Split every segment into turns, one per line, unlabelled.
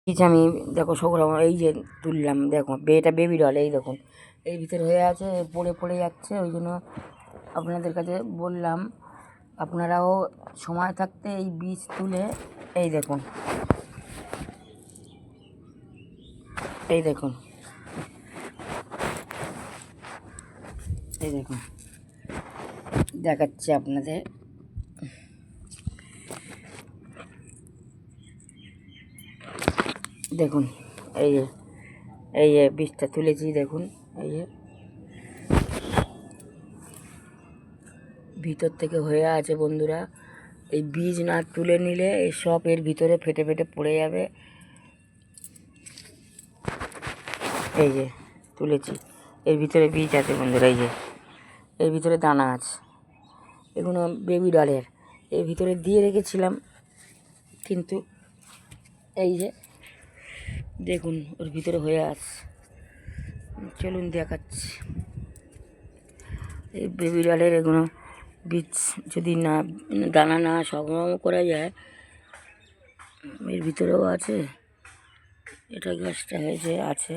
বীজ আমি দেখো সৌগ্রাম এই যে তুললাম, দেখো এটা বেবি ডল, এই দেখুন এই ভিতরে হয়ে আছে, পড়ে পড়ে যাচ্ছে। ওই জন্য আপনাদের কাছে বললাম আপনারাও সময় থাকতে এই বীজ তুলে এই দেখুন, এই দেখুন, এই দেখুন দেখাচ্ছি আপনাদের। দেখুন এই যে বীজটা তুলেছি, দেখুন এই যে ভিতর থেকে হয়ে আছে বন্ধুরা। এই বীজ না তুলে নিলে এই সব এর ভিতরে ফেটে ফেটে পড়ে যাবে। এই যে তুলেছি, এর ভিতরে বীজ আছে বন্ধুরা, এই যে এর ভিতরে দানা আছে, এগুলো বেবি ডলের এর ভিতরে দিয়ে রেখেছিলাম, কিন্তু এই যে দেখুন ওর ভিতরে হয়ে আছে। চলুন দেখাচ্ছি এই বেবি ডলের এগুলো বীজ যদি না দানা না সংগ্রহ করা যায়, এর ভিতরেও আছে। এটা গাছটা হয়েছে আছে,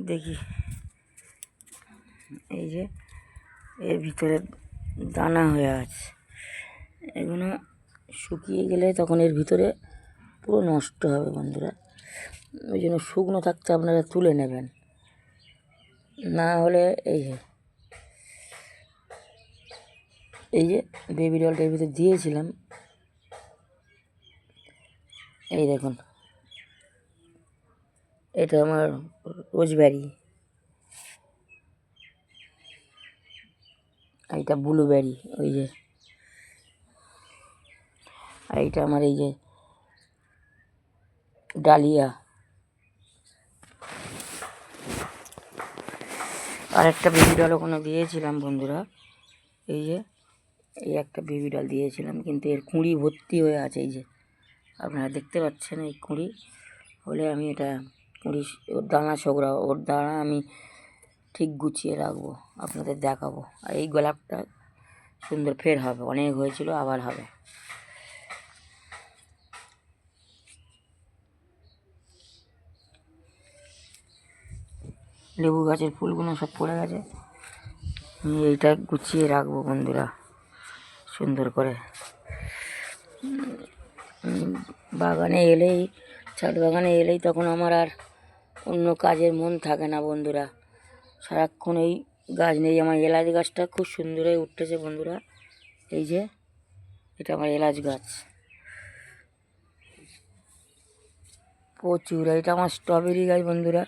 দেখি এই যে এর ভিতরে দানা হয়ে আছে। এগুলো শুকিয়ে গেলে তখন এর ভিতরে পুরো নষ্ট হবে বন্ধুরা। ওই জন্য শুকনো থাকতে আপনারা তুলে নেবেন, না হলে এই যে বেবি ডলটার ভিতরে দিয়েছিলাম, এই দেখুন এটা আমার রোজবেরি, এইটা ব্লুবেরি, ওই যে এইটা আমার এই যে ডালিয়া, আর একটা বেবি ডল ওখানে দিয়েছিলাম বন্ধুরা। এই যে এই একটা বেবি ডল দিয়েছিলাম, কিন্তু এর কুঁড়ি ভর্তি হয়ে আছে। এই যে আপনারা দেখতে পাচ্ছেন এই কুঁড়ি হলে আমি এটা কুঁড়ি ওর দানা ছোকরা, ওর দানা আমি ঠিক গুছিয়ে রাখবো, আপনাদের দেখাবো। আর এই গোলাপটা সুন্দর ফের হবে, অনেক হয়েছিল আবার হবে। লেবু গাছের ফুলগুলো সব পড়ে গেছে, আমি এইটা গুছিয়ে রাখবো বন্ধুরা সুন্দর করে। বাগানে এলেই, ছাদ বাগানে এলেই তখন আমার আর অন্য কাজের মন থাকে না বন্ধুরা, সারাক্ষণ এই গাছ নেই। আমার এলাচ গাছটা খুব সুন্দর হয়ে উঠতেছে বন্ধুরা, এই যে এটা আমার এলাচ গাছ প্রচুর। এটা আমার স্ট্রবেরি গাছ বন্ধুরা,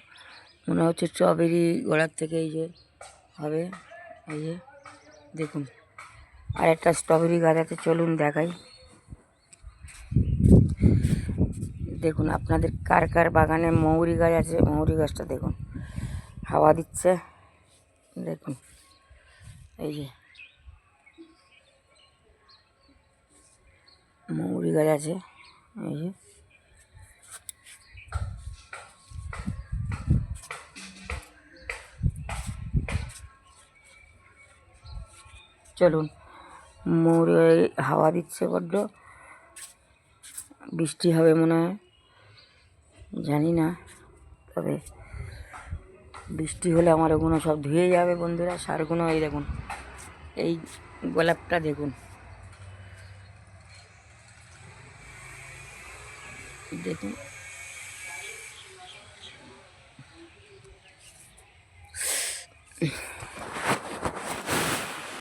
মনে হচ্ছে স্ট্রবেরি গোড়ার থেকে এই যে হবে। এই যে দেখুন আর একটা স্ট্রবেরি গাছ আছে, চলুন দেখাই। দেখুন আপনাদের কার কার বাগানে মৌরি গাছ আছে, মৌরি গাছটা দেখুন হাওয়া দিচ্ছে, দেখুন এই যে মৌরি গাছ আছে, এই যে চলুন। মৌরি হাওয়া দিচ্ছে বড্ড, বৃষ্টি হবে মনে হয়, জানি না, তবে বৃষ্টি হলে আমার ওগুলো সব ধুয়ে যাবে বন্ধুরা, সারগুলো। এই দেখুন এই গোলাপটা দেখুন, দেখুন